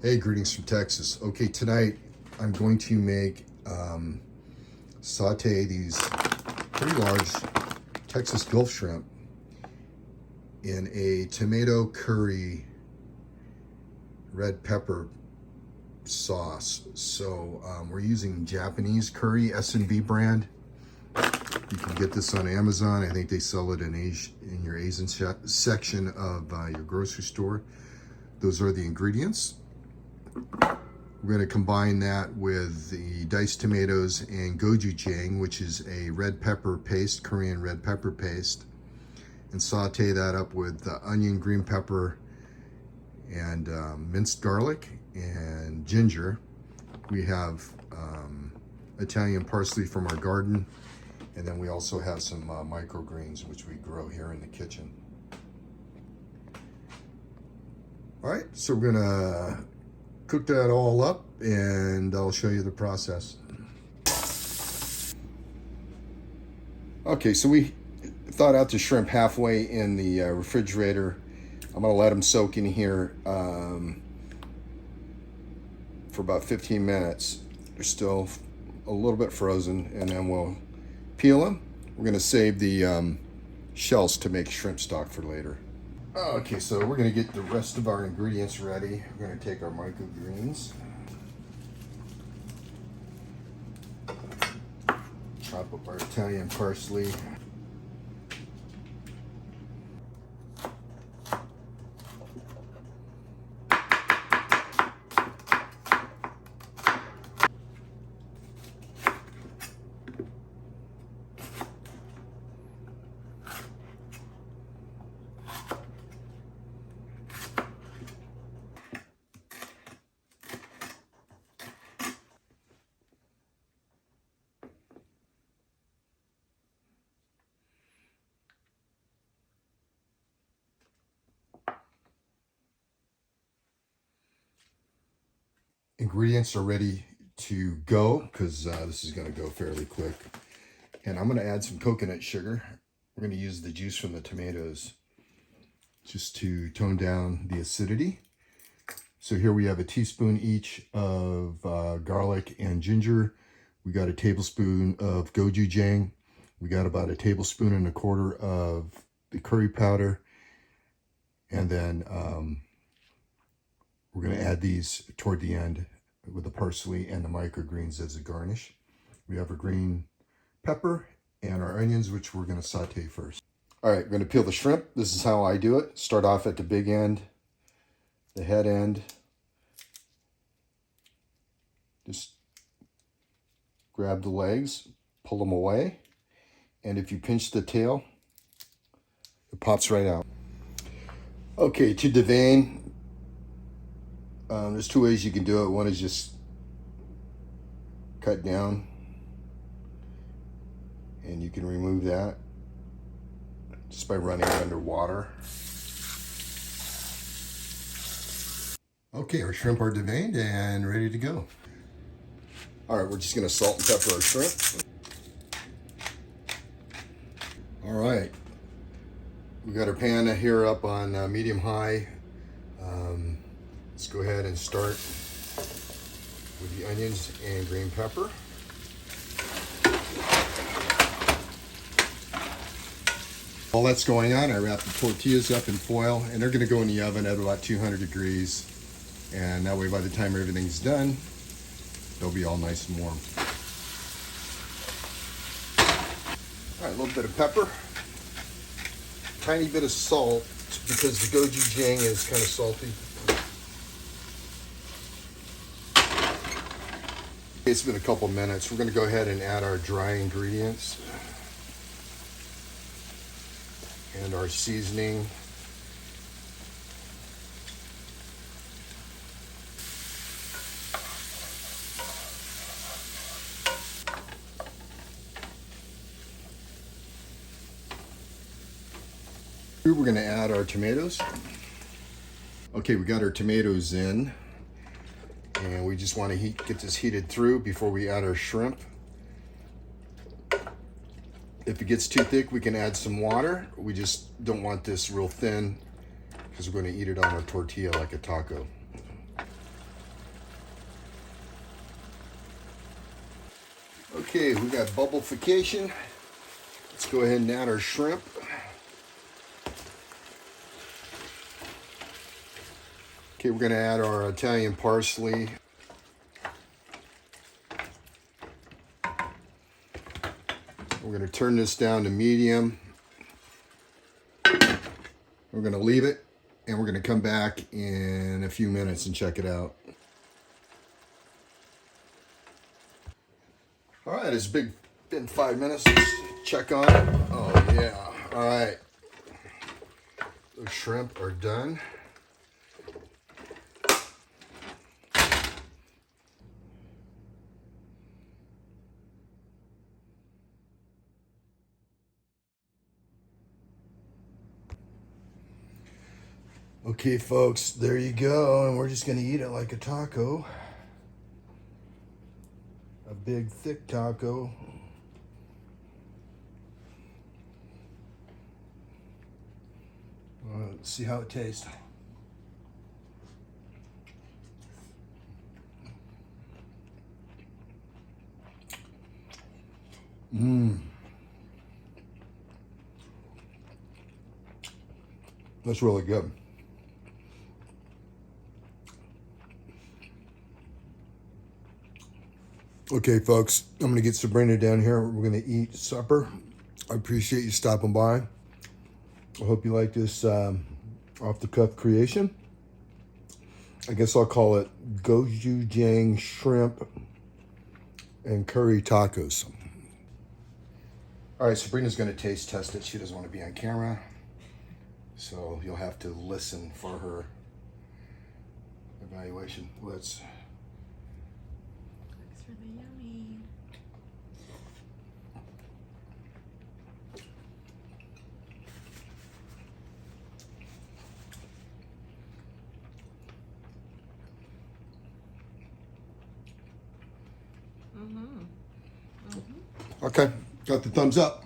Hey, greetings from Texas. Okay, tonight I'm going to make saute these pretty large Texas Gulf shrimp in a tomato curry red pepper sauce. So we're using Japanese curry S&B brand. You can get this on Amazon. I think they sell it in your Asian section of your grocery store. Those are the ingredients. We're going to combine that with the diced tomatoes and Gojujang, which is a red pepper paste, Korean red pepper paste, and saute that up with onion, green pepper, and minced garlic and ginger. We have Italian parsley from our garden, and then we also have some microgreens which we grow here in the kitchen. All right, so we're gonna cook that all up and I'll show you the process. Okay, so we thawed out the shrimp halfway in the refrigerator. I'm gonna let them soak in here for about 15 minutes. They're still a little bit frozen, and then we'll peel them. We're gonna save the shells to make shrimp stock for later. Okay, so we're gonna get the rest of our ingredients ready. We're gonna take our microgreens, chop up our Italian parsley, ingredients are ready to go because this is going to go fairly quick. And I'm going to add some coconut sugar. We're going to use the juice from the tomatoes just to tone down the acidity. So here we have a teaspoon each of garlic and ginger. We got a tablespoon of gochujang. We got about a tablespoon and a quarter of the curry powder. And then we're going to add these toward the end with the parsley and the microgreens as a garnish. We have our green pepper and our onions, which we're going to saute first. All right, we're going to peel the shrimp. This is how I do it. Start off at the big end, the head end. Just grab the legs, pull them away, and if you pinch the tail, it pops right out. Okay, to devein, there's two ways you can do it. One is just cut down, and you can remove that just by running it under water. Okay, our shrimp are deveined and ready to go. All right, we're just gonna salt and pepper our shrimp. All right, we got our pan here up on medium high. Let's go ahead and start with the onions and green pepper. While that's going on, I wrap the tortillas up in foil, and they're gonna go in the oven at about 200 degrees. And that way, by the time everything's done, they'll be all nice and warm. All right, a little bit of pepper, tiny bit of salt, because the gochujang is kind of salty. It's been a couple minutes. We're going to go ahead and add our dry ingredients and our seasoning. We're going to add our tomatoes. Okay, we got our tomatoes in, and we just want to get this heated through before we add our shrimp. If it gets too thick, we can add some water. We just don't want this real thin because we're going to eat it on our tortilla like a taco. Okay, we got bubblification. Let's go ahead and add our shrimp. Okay, we're gonna add our Italian parsley. We're gonna turn this down to medium. We're gonna leave it, and we're gonna come back in a few minutes and check it out. All right, it's been 5 minutes. Let's check on it. Oh yeah, all right. Those shrimp are done. Okay, folks, there you go. And we're just gonna eat it like a taco. A big, thick taco. Let's see how it tastes. Mmm. That's really good. Okay, folks, I'm going to get Sabrina down here. We're going to eat supper. I appreciate you stopping by. I hope you like this off-the-cuff creation. I guess I'll call it Gojujang shrimp and curry tacos. All right, Sabrina's going to taste test it. She doesn't want to be on camera, so you'll have to listen for her evaluation. Let's... Looks really yummy. Okay, got the thumbs up.